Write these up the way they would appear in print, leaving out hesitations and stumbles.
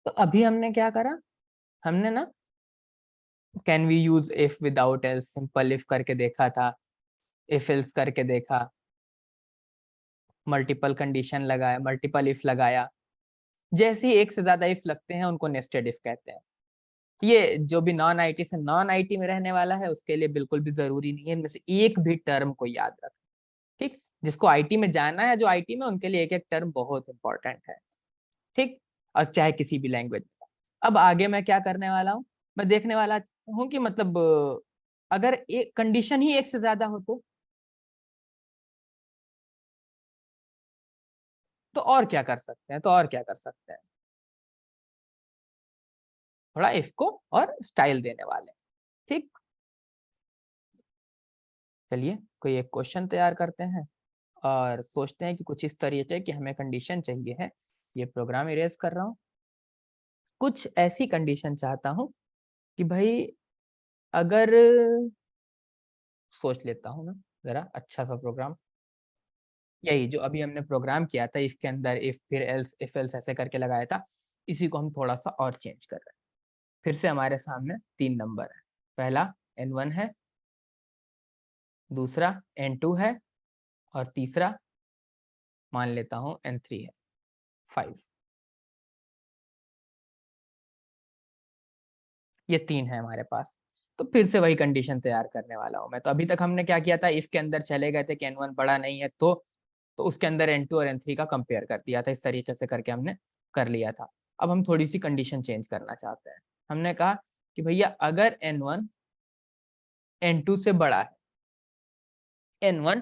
तो अभी हमने क्या करा, हमने ना can we use if without else, simple if करके देखा था, इफ एल्स करके देखा, मल्टीपल कंडीशन लगाया, मल्टीपल इफ लगाया। जैसे ही एक से ज्यादा इफ लगते हैं उनको नेस्टेड इफ कहते हैं। ये जो भी नॉन आईटी से नॉन आईटी में रहने वाला है उसके लिए बिल्कुल भी जरूरी नहीं है इनमें से एक भी टर्म को याद रख। ठीक, जिसको आईटी में जाना है, जो आईटी में, उनके लिए एक एक टर्म बहुत इंपॉर्टेंट है। ठीक, और चाहे किसी भी लैंग्वेज में। अब आगे मैं क्या करने वाला हूँ, मैं देखने वाला हूँ कि मतलब अगर एक कंडीशन ही एक से ज्यादा हो तो और क्या कर सकते हैं, तो और क्या कर सकते हैं, थोड़ा इफ को और स्टाइल देने वाले। ठीक, चलिए कोई एक क्वेश्चन तैयार करते हैं और सोचते हैं कि कुछ इस तरीके की हमें कंडीशन चाहिए है। ये प्रोग्राम इरेज कर रहा हूँ। कुछ ऐसी कंडीशन चाहता हूँ कि भाई अगर, सोच लेता हूँ मैं जरा अच्छा सा प्रोग्राम, यही जो अभी हमने प्रोग्राम किया था इफ के अंदर इफ फिर एल्स इफ एल्स ऐसे करके लगाया था, इसी को हम थोड़ा सा और चेंज कर रहे हैं। फिर से हमारे सामने 3 नंबर है। पहला n1 है, दूसरा n2 है, और तीसरा मान लेता हूँ n3 है, 5। ये 3 है हमारे पास। तो फिर से वही कंडीशन तैयार करने वाला हूँ मैं। तो अभी तक हमने क्या किया था, इफ के अंदर चले गए थे कि n1 बड़ा नहीं है तो उसके अंदर n2 और n3 का कंपेयर कर दिया था। इस तरीके से करके हमने कर लिया था। अब हम थोड़ी सी कंडीशन चेंज करना चाहते हैं। हमने कहा कि भैया अगर n1 n2 से बड़ा है, n1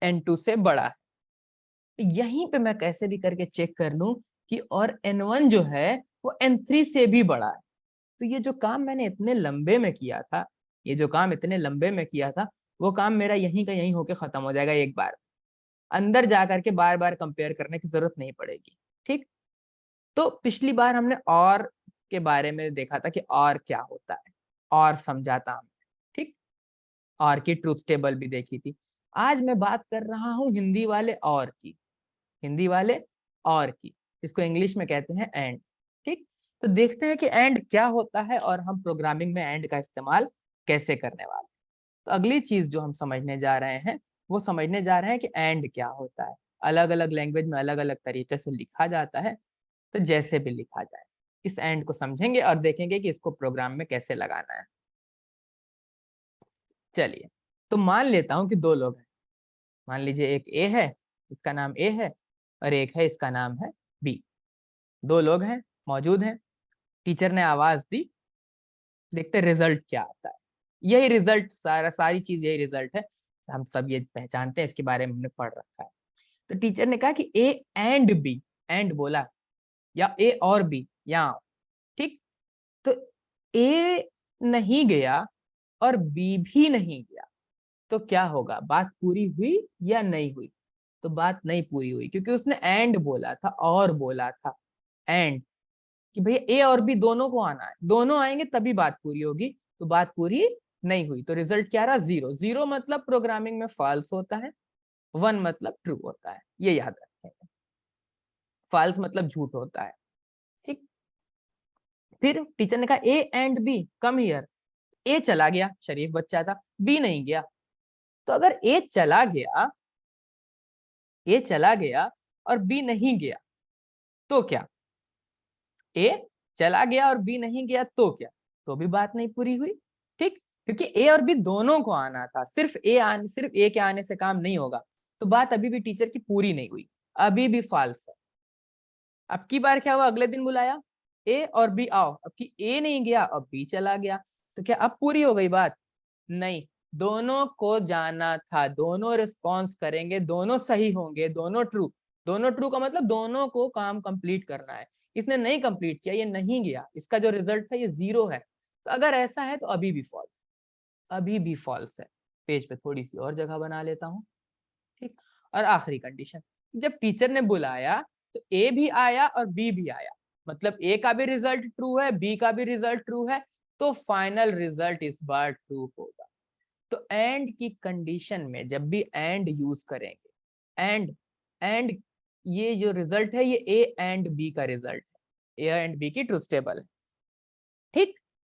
n2 से बड़ा है, तो यहीं पे मैं कैसे भी करके चेक कर लूं कि और n1 जो है वो n3 से भी बड़ा है। तो ये जो काम मैंने इतने लंबे में किया था, ये जो काम इतने लंबे में किया था, वो काम मेरा यहीं का यहीं होके खत्म हो जाएगा एक बार। अंदर जा करके बार बार कंपेयर करने की जरूरत नहीं पड़ेगी। ठीक, तो पिछली बार हमने और के बारे में देखा था कि और क्या होता है, और समझा था हमने। ठीक, और की ट्रूथ टेबल भी देखी थी। आज मैं बात कर रहा हूँ हिंदी वाले और की, हिंदी वाले और की, इसको इंग्लिश में कहते हैं एंड। ठीक, तो देखते हैं कि एंड क्या होता है और हम प्रोग्रामिंग में एंड का इस्तेमाल कैसे करने वाले हैं। तो अगली चीज जो हम समझने जा रहे हैं, वो समझने जा रहे हैं कि एंड क्या होता है। अलग अलग लैंग्वेज में अलग अलग तरीके से लिखा जाता है, तो जैसे भी लिखा जाए इस एंड को समझेंगे और देखेंगे कि इसको प्रोग्राम में कैसे लगाना है। चलिए, तो मान लेता हूं कि 2 लोग हैं। मान लीजिए एक ए है, इसका नाम ए है, और एक है, इसका नाम है बी। 2 लोग हैं, मौजूद हैं। टीचर ने आवाज दी, देखते रिजल्ट क्या आता है। यही रिजल्ट, सारी चीज यही रिजल्ट है। हम सब ये पहचानते हैं, इसके बारे में हमने पढ़ रखा है। तो टीचर ने कहा कि ए एंड बी, एंड बोला, या ए और बी या, ठीक, तो ए नहीं गया और बी भी नहीं गया, तो क्या होगा, बात पूरी हुई या नहीं हुई? तो बात नहीं पूरी हुई, क्योंकि उसने एंड बोला था और बोला था एंड, कि भैया ए और बी दोनों को आना है, दोनों आएंगे तभी बात पूरी होगी। तो बात पूरी नहीं हुई, तो रिजल्ट क्या रहा, 0। 0 मतलब प्रोग्रामिंग में फॉल्स होता है, 1 मतलब ट्रू होता है, ये याद रखें। फॉल्स मतलब झूठ होता है। ठीक, फिर टीचर ने कहा A and B come here. A चला गया, शरीफ बच्चा था, बी नहीं गया। तो अगर ए चला गया और बी नहीं गया, तो क्या? ए चला गया और बी नहीं गया तो क्या? तो भी बात नहीं पूरी हुई। ठीक, क्योंकि ए और बी दोनों को आना था, सिर्फ ए के आने से काम नहीं होगा। तो बात अभी भी टीचर की पूरी नहीं हुई, अभी भी फॉल्स है। अब की बार क्या हुआ, अगले दिन बुलाया, ए और बी आओ। अब की ए नहीं गया, अब बी चला गया, तो क्या अब पूरी हो गई बात? नहीं, दोनों को जाना था, दोनों रिस्पॉन्स करेंगे, दोनों सही होंगे, दोनों ट्रू। दोनों ट्रू का मतलब दोनों को काम कंप्लीट करना है। इसने नहीं कंप्लीट किया, ये नहीं गया, इसका जो रिजल्ट है ये 0 है। तो अगर ऐसा है तो अभी भी फॉल्स, अभी भी फॉल्स है। पेज पे थोड़ी सी और जगह बना लेता हूँ। ठीक, और आखिरी कंडीशन, जब टीचर ने बुलाया तो ए भी आया और बी भी आया, मतलब ए का भी रिजल्ट ट्रू है, बी का भी रिजल्ट ट्रू है, तो फाइनल रिजल्ट इस बार ट्रू होगा। तो एंड की कंडीशन में जब भी एंड यूज करेंगे, एंड ये जो रिजल्ट है ये ए एंड बी का रिजल्ट ए एंड बी की ट्रूथ टेबल है। ठीक,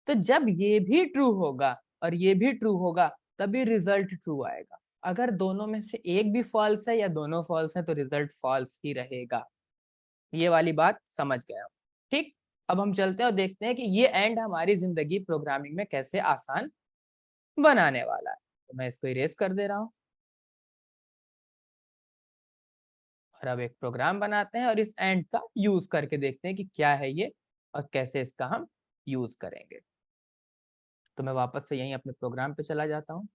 तो जब ये भी ट्रू होगा और ये भी ट्रू होगा तभी रिजल्ट ट्रू आएगा। अगर दोनों में से एक भी फॉल्स है या दोनों फॉल्स है तो रिजल्ट फॉल्स ही रहेगा। ये वाली बात समझ गया। ठीक, अब हम चलते हैं और देखते हैं कि ये एंड हमारी जिंदगी प्रोग्रामिंग में कैसे आसान बनाने वाला है। तो मैं इसको इरेज कर दे रहा हूं और अब एक प्रोग्राम बनाते हैं और इस एंड का यूज करके देखते हैं कि क्या है ये और कैसे इसका हम यूज करेंगे। तो मैं वापस से यहीं अपने प्रोग्राम पे चला जाता हूं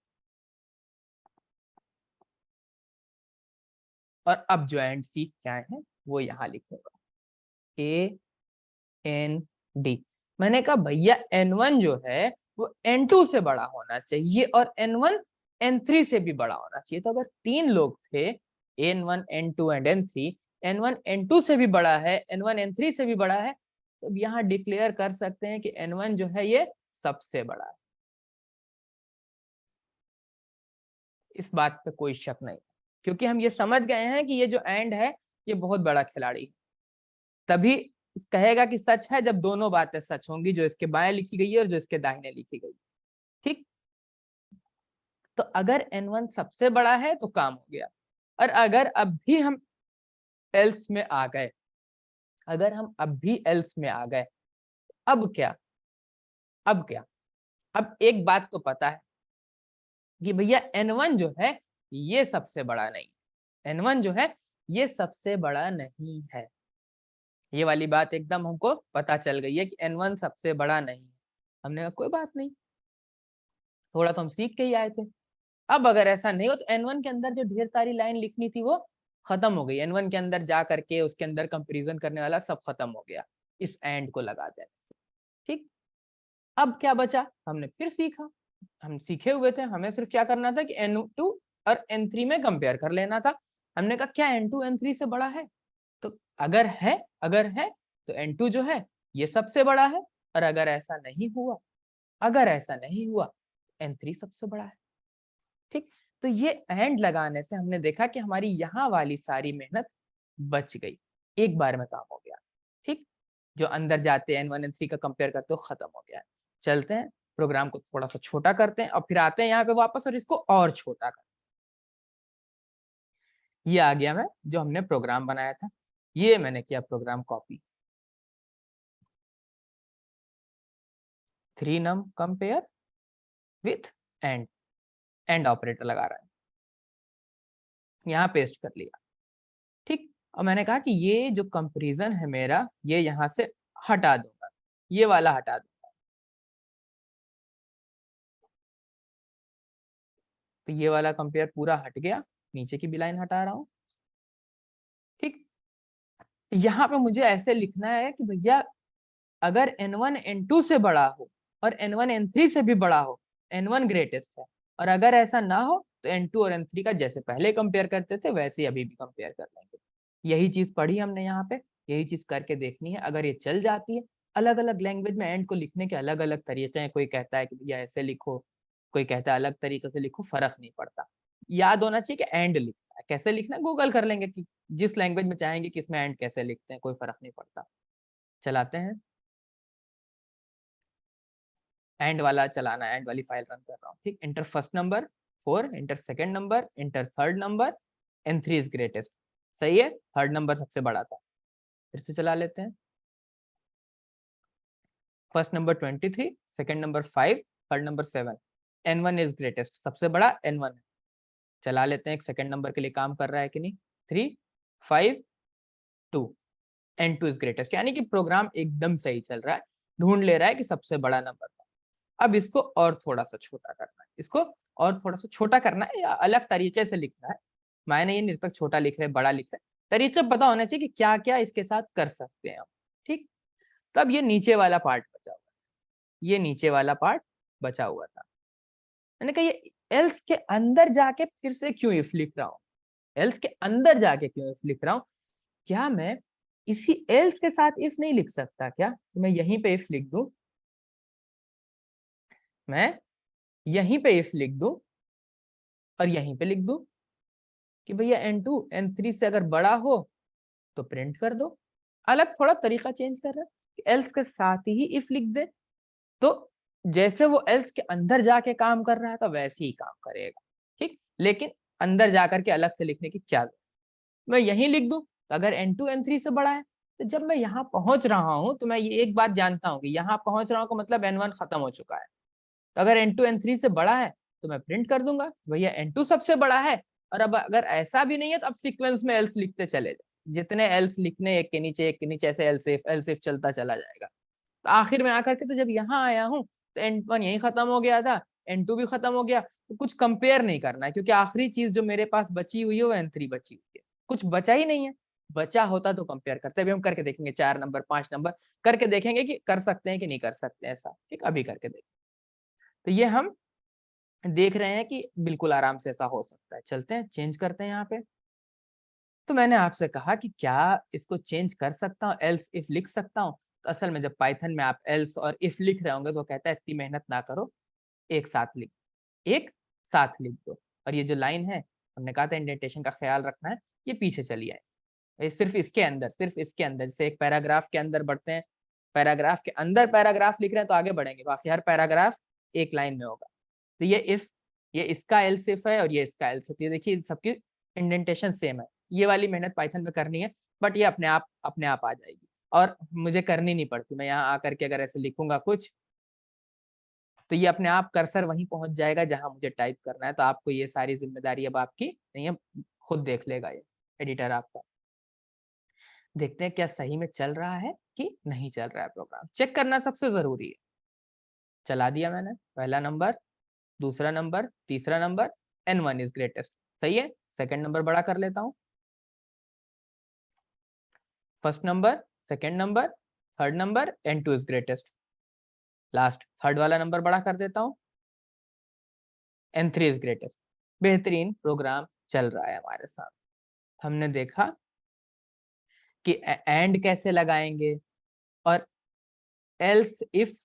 और अब जो एंड सीख क्या है वो यहाँ लिखूंगा, ए एन डी। मैंने कहा भैया N1 जो है वो N2 से बड़ा होना चाहिए और N1 N3 से भी बड़ा होना चाहिए। तो अगर तीन लोग थे N1 N2 and N3, N1 N2 से भी बड़ा है, N1 N3 से भी बड़ा है, तो यहाँ डिक्लेयर कर सकते हैं कि N1 जो है ये सबसे बड़ा है। इस बात पे कोई शक नहीं, क्योंकि हम ये समझ गए हैं कि ये जो एंड है ये बहुत बड़ा खिलाड़ी है। तभी कहेगा कि सच है जब दोनों बातें सच होंगी, जो इसके बाएं लिखी गई है और जो इसके दाहिने लिखी गई। ठीक, तो अगर N1 सबसे बड़ा है तो काम हो गया। और अगर अब भी हम एल्स में आ गए, अगर हम अब भी एल्स में आ गए, अब क्या, अब क्या, अब एक बात तो पता है कि भैया N1 जो है ये सबसे बड़ा नहीं, N1 जो है ये सबसे बड़ा नहीं है। ये वाली बात एकदम हमको पता चल गई है कि N1 सबसे बड़ा नहीं है। हमने कहा कोई बात नहीं, थोड़ा तो हम सीख के ही आए थे। अब अगर ऐसा नहीं हो तो N1 के अंदर जो ढेर सारी लाइन लिखनी थी वो खत्म हो गई। N1 के अंदर जा करके उसके अंदर कंपैरिजन करने वाला सब खत्म हो गया इस एंड को लगा देने से। ठीक, अब क्या बचा, हमने फिर सीखा, हम सीखे हुए थे, हमें सिर्फ क्या करना था कि N2 और N3 में कंपेयर कर लेना था। हमने कहा क्या N2 N3 से बड़ा है, तो अगर है तो N2 जो है ये सबसे बड़ा है, और अगर ऐसा नहीं हुआ, अगर ऐसा नहीं हुआ N3 सबसे बड़ा है। ठीक, तो ये एंड लगाने से हमने देखा कि हमारी यहाँ वाली सारी मेहनत बच गई, एक बार में काम हो गया। ठीक, जो अंदर जाते हैं N1 N3 का कंपेयर करते हो खत्म हो गया। चलते हैं प्रोग्राम को थोड़ा सा छोटा करते हैं और फिर आते हैं यहाँ पे वापस और इसको और छोटा करते हैं। ये आ गया मैं जो हमने प्रोग्राम बनाया था, ये मैंने किया program copy. 3 num compare with and, and operator लगा रहा है, यहाँ पेस्ट कर लिया। ठीक, और मैंने कहा कि ये जो कंपैरिजन है मेरा ये यहाँ से हटा दूंगा, ये वाला हटा दूंगा। तो ये वाला कंपेयर पूरा हट गया, नीचे की भी लाइन हटा रहा हूँ। ठीक, यहाँ पे मुझे ऐसे लिखना है कि भैया अगर N1 N2 से बड़ा हो और N1 N3 से भी बड़ा हो, N1 ग्रेटेस्ट है, और अगर ऐसा ना हो तो N2 और N3 का जैसे पहले कंपेयर करते थे वैसे ही अभी भी कंपेयर कर लेंगे। यही चीज पढ़ी हमने यहाँ पे, यही चीज करके देखनी है। अगर ये चल जाती है, अलग अलग लैंग्वेज में एंड को लिखने के अलग अलग तरीके हैं, कोई कहता है कि भैया ऐसे लिखो, कोई कहता है अलग तरीके से लिखो, फर्क नहीं पड़ता। याद होना चाहिए कि एंड लिखना है, कैसे लिखना है गूगल कर लेंगे कि जिस लैंग्वेज में चाहेंगे कि इसमें एंड कैसे लिखते हैं, कोई फर्क नहीं पड़ता। चलाते हैं, एंड वाला चलाना है, एंड वाली फाइल रन कर रहा हूँ। ठीक, inter first number 4, inter second number, inter third number, N3 is greatest. सही है, थर्ड नंबर सबसे बड़ा था। फिर से चला लेते हैं, first number 23, second number 5, third number 7, N1 is greatest, सबसे बड़ा N1 है। चला लेते हैं, एक सेकंड नंबर के लिए काम कर रहा है कि नहीं। 3 5 2, N2 इज ग्रेटेस्ट, यानी कि प्रोग्राम एकदम सही चल रहा है, ढूंढ ले रहा है कि सबसे बड़ा नंबर। अब इसको और थोड़ा सा छोटा करना है, इसको और थोड़ा सा छोटा करना है या अलग तरीके से लिखना है। मैंने ये नहीं तक छोटा लिख रहे बड़ा लिख रहे, तरीके पता होना चाहिए कि क्या क्या इसके साथ कर सकते हैं हम। ठीक, तब ये नीचे वाला पार्ट बचा हुआ, ये नीचे वाला पार्ट बचा हुआ था। मैंने कहा ये एल्स के अंदर जाके फिर से क्यों इफ लिख रहा हूँ, एल्स के अंदर जाके क्यों इफ लिख रहा हूँ, क्या मैं इसी एल्स के साथ इफ नहीं लिख सकता क्या? तो मैं यहीं पे इफ लिख दूं, मैं यहीं पे इफ लिख दूं और यहीं पे लिख दूं कि भैया N2 N3 से अगर बड़ा हो तो प्रिंट कर दो। अलग थोड़ा तरीका चेंज कर रहे हैं, एल्स के साथ ही इफ लिख दे, तो जैसे वो एल्स के अंदर जाके काम कर रहा है तो वैसे ही काम करेगा, ठीक। लेकिन अंदर जाकर के अलग से लिखने की क्या, मैं यही लिख दूं अगर n2 n3 से बड़ा है। तो जब मैं यहाँ पहुंच रहा हूं तो मैं ये एक बात जानता हूँ कि यहाँ पहुंच रहा हूँ का मतलब n1 खत्म हो चुका है। तो अगर n2 n3 से बड़ा है तो मैं प्रिंट कर दूंगा भैया n2 सबसे बड़ा है। और अब अगर ऐसा भी नहीं है तो अब सीक्वेंस में एल्स लिखते चले जाए, जितने एल्स लिखने एक के नीचे ऐसे एल्स इफ चलता चला जाएगा। तो आखिर में आकर के तो जब यहाँ आया हूँ तो n1 यही खत्म हो गया था, n2 भी खत्म हो गया, तो कुछ कंपेयर नहीं करना है क्योंकि आखिरी चीज जो मेरे पास बची हुई है वो n3 बची हुई है, कुछ बचा ही नहीं है। बचा होता तो कंपेयर करते, अभी हम करके देखेंगे 4 नंबर 5 नंबर करके देखेंगे कि कर सकते हैं कि नहीं कर सकते ऐसा, ठीक अभी करके देखेंगे। तो ये हम देख रहे हैं कि बिल्कुल आराम से ऐसा हो सकता है। चलते हैं चेंज करते हैं यहाँ पे। तो मैंने आपसे कहा कि क्या इसको चेंज कर सकता हूँ, एल्स इफ लिख सकता हूँ। तो असल में जब पाइथन में आप एल्स और इफ लिख रहे होंगे तो कहता है इतनी मेहनत ना करो, एक साथ लिख दो। और ये जो लाइन है हमने कहा था इंडेंटेशन का ख्याल रखना है, ये पीछे चली आए, ये सिर्फ इसके अंदर जैसे एक पैराग्राफ के अंदर बढ़ते हैं, पैराग्राफ के अंदर पैराग्राफ लिख रहे हैं तो आगे बढ़ेंगे, बाकी हर पैराग्राफ एक लाइन में होगा। तो ये इफ, ये इसका एल्स इफ है और ये इसका एल्स इफ, ये देखिए सबकी इंडेंटेशन सेम है। ये वाली मेहनत पाइथन में करनी है बट ये अपने आप आ जाएगी और मुझे करनी नहीं पड़ती। मैं यहाँ आकर के अगर ऐसे लिखूंगा कुछ तो ये अपने आप कर्सर वहीं पहुंच जाएगा जहां मुझे टाइप करना है। तो आपको ये सारी जिम्मेदारी अब आपकी नहीं है, खुद देख लेगा ये एडिटर आपका। देखते हैं क्या सही में चल रहा है कि नहीं चल रहा है, प्रोग्राम चेक करना सबसे जरूरी है। चला दिया मैंने, पहला नंबर, दूसरा नंबर, तीसरा नंबर, n1 इज ग्रेटेस्ट, सही है। सेकंड नंबर बड़ा कर लेता हूँ, first number, second number, third number, n2 is greatest, last third वाला नंबर बड़ा कर देता हूँ, n3 इज ग्रेटेस्ट। बेहतरीन प्रोग्राम चल रहा है हमारे साथ। हमने देखा कि एंड कैसे लगाएंगे और एल्स इफ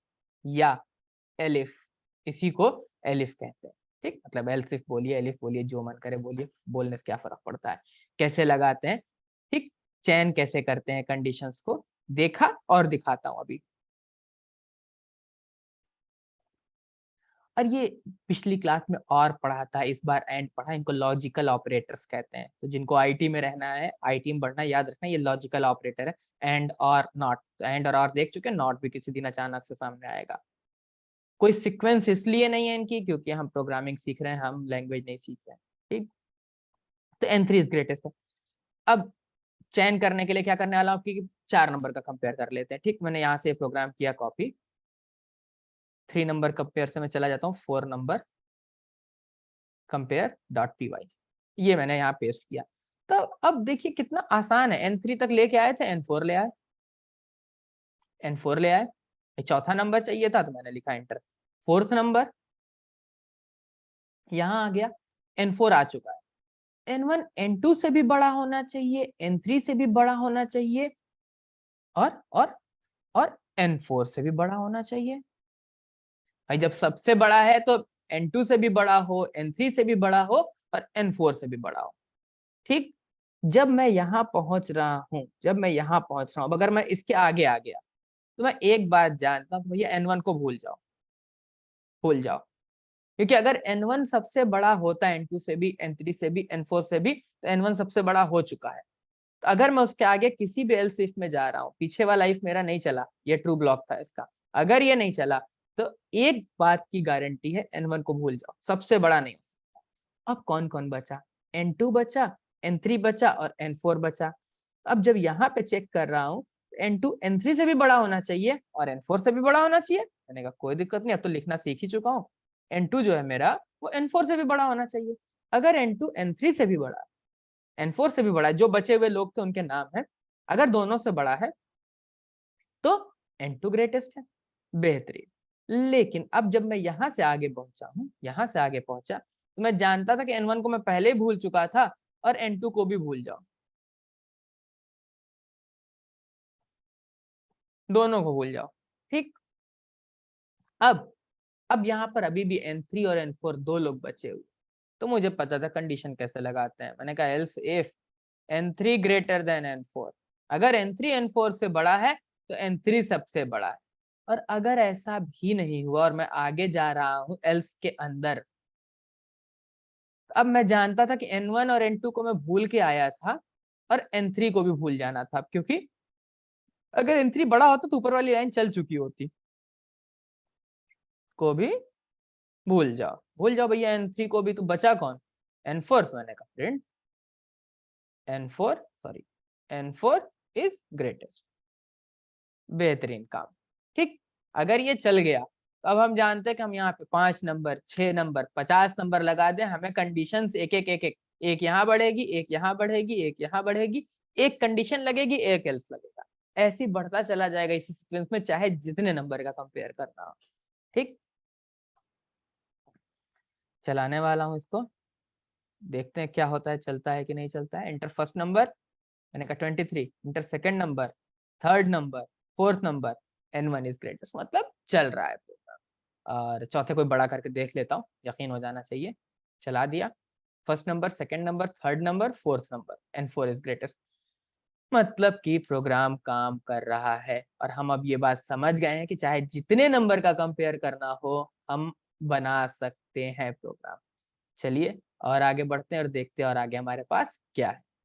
या एलिफ, इसी को एलिफ कहते हैं, ठीक। मतलब एल्स इफ बोलिए, एलिफ बोलिए, जो मन करे बोलिए, बोलने से क्या फर्क पड़ता है, कैसे लगाते हैं, ठीक। चयन कैसे करते हैं कंडीशंस को देखा और दिखाता हूं अभी। और ये पिछली क्लास में और पढ़ा था, इस बार एंड पढ़ा, इनको लॉजिकल ऑपरेटर्स कहते हैं। तो जिनको आईटी में रहना है, आईटी में बढ़ना, याद रखना ये लॉजिकल ऑपरेटर है, एंड और नॉट। तो एंड और देख चुके हैं, नॉट भी किसी दिन अचानक से सामने आएगा। कोई सीक्वेंस इसलिए नहीं है इनकी क्योंकि हम प्रोग्रामिंग सीख रहे हैं, हम लैंग्वेज नहीं सीख रहे हैं, ठीक। तो n3 इज ग्रेटेस्ट है। अब चयन करने के लिए क्या करने वाला हूँ कि 4 नंबर का कंपेयर कर लेते हैं, ठीक। मैंने यहाँ से प्रोग्राम किया कॉपी, 3 नंबर कंपेयर से मैं चला जाता हूँ 4 number compare dot P Y, ये मैंने यहाँ पेस्ट किया। तो अब देखिए कितना आसान है, n3 तक लेके आए थे, n4 ले आए, n4 ले आए, चौथा नंबर चाहिए था तो मैंने लिखा एंटर, फोर्थ नंबर यहाँ आ गया, n4 आ चुका है। n1 n2 से भी बड़ा होना चाहिए, n3 से भी बड़ा होना चाहिए और और और n4 से भी बड़ा होना चाहिए। भाई जब सबसे बड़ा है तो n2 से भी बड़ा हो, n3 से भी बड़ा हो और n4 से भी बड़ा हो, ठीक। जब मैं यहाँ पहुंच रहा हूँ, अब अगर मैं इसके आगे आ गया तो मैं एक बात जानता हूँ भैया n1 को भूल जाओ, क्योंकि अगर n1 सबसे बड़ा होता है n2 से भी, n3 से भी, n4 से भी, तो n1 सबसे बड़ा हो चुका है। तो अगर मैं उसके आगे किसी भी एल्स इफ में जा रहा हूँ, पीछे वाला इफ मेरा नहीं चला, ये ट्रू ब्लॉक था इसका, अगर ये नहीं चला तो एक बात की गारंटी है, n1 को भूल जाओ, सबसे बड़ा नहीं हो सकता। अब कौन कौन बचा, n2 बचा, n3 बचा और n4 बचा। अब जब यहाँ पे चेक कर रहा हूँ, n2 n3 से भी बड़ा होना चाहिए और n4 से भी बड़ा होना चाहिए। मैंने कहा कोई दिक्कत नहीं, अब तो लिखना सीख ही चुका हूँ, n2 जो है मेरा वो n4 से भी बड़ा होना चाहिए। अगर n2 n3 से भी बड़ा, n4 से भी बड़ा है, जो बचे हुए लोग थे उनके नाम है, अगर दोनों से बड़ा है तो n2 ग्रेटेस्ट है, बेहतरीन। लेकिन अब जब मैं यहां से आगे पहुंचा हूं, यहां से आगे पहुंचा तो मैं जानता था कि n1 को मैं पहले ही भूल चुका था और n2 को भी भूल जाओ, दोनों को भूल जाओ, ठीक। अब यहाँ पर अभी भी n3 और n4 दो लोग बचे हुए, तो मुझे पता था कंडीशन कैसे लगाते हैं। मैंने कहा else if n3 greater than n4, अगर n3 n4 से बड़ा है तो N3 सबसे बड़ा है। और अगर ऐसा भी नहीं हुआ और मैं आगे जा रहा हूं एल्स के अंदर, अब मैं जानता था कि N1 और N2 को मैं भूल के आया था और N3 को भी भूल जाना था, क्योंकि अगर N3 बड़ा होता तो ऊपर वाली लाइन चल चुकी होती। को भी भूल जाओ भैया, N3 को भी, तो बचा कौन? N4। तो मैंने कहा प्रिंट N4 इज ग्रेटेस्ट। बेहतरीन काम। ठीक, अगर ये चल गया तो अब हम जानते हैं कि हम यहाँ पे 5 नंबर, 6 नंबर, 50 नंबर लगा दें, हमें कंडीशन एक यहाँ बढ़ेगी, एक यहाँ बढ़ेगी, एक यहाँ बढ़ेगी, एक कंडीशन लगेगी, एक एल्स लगेगा, ऐसी बढ़ता चला जाएगा इसी सीक्वेंस में, चाहे जितने नंबर का कंपेयर करना हो। ठीक, चलाने वाला हूं इसको, देखते हैं क्या होता है, चलता है कि नहीं चलता है। एंटर फर्स्ट नंबर, मैंने कहा 23, inter second number, third number, fourth number, N1 is greatest, मतलब चल रहा है प्रोग्राम। और चौथे कोई बड़ा करके देख लेता हूँ, यकीन हो जाना चाहिए। चला दिया, first number, second number, third number, fourth number, N4 is greatest, मतलब कि प्रोग्राम काम कर रहा है। और हम अब ये बात समझ गए हैं कि चाहे जितने नंबर का कंपेयर करना हो, हम बना सकते हैं प्रोग्राम। चलिए और आगे बढ़ते हैं और देखते हैं और आगे हमारे पास क्या है।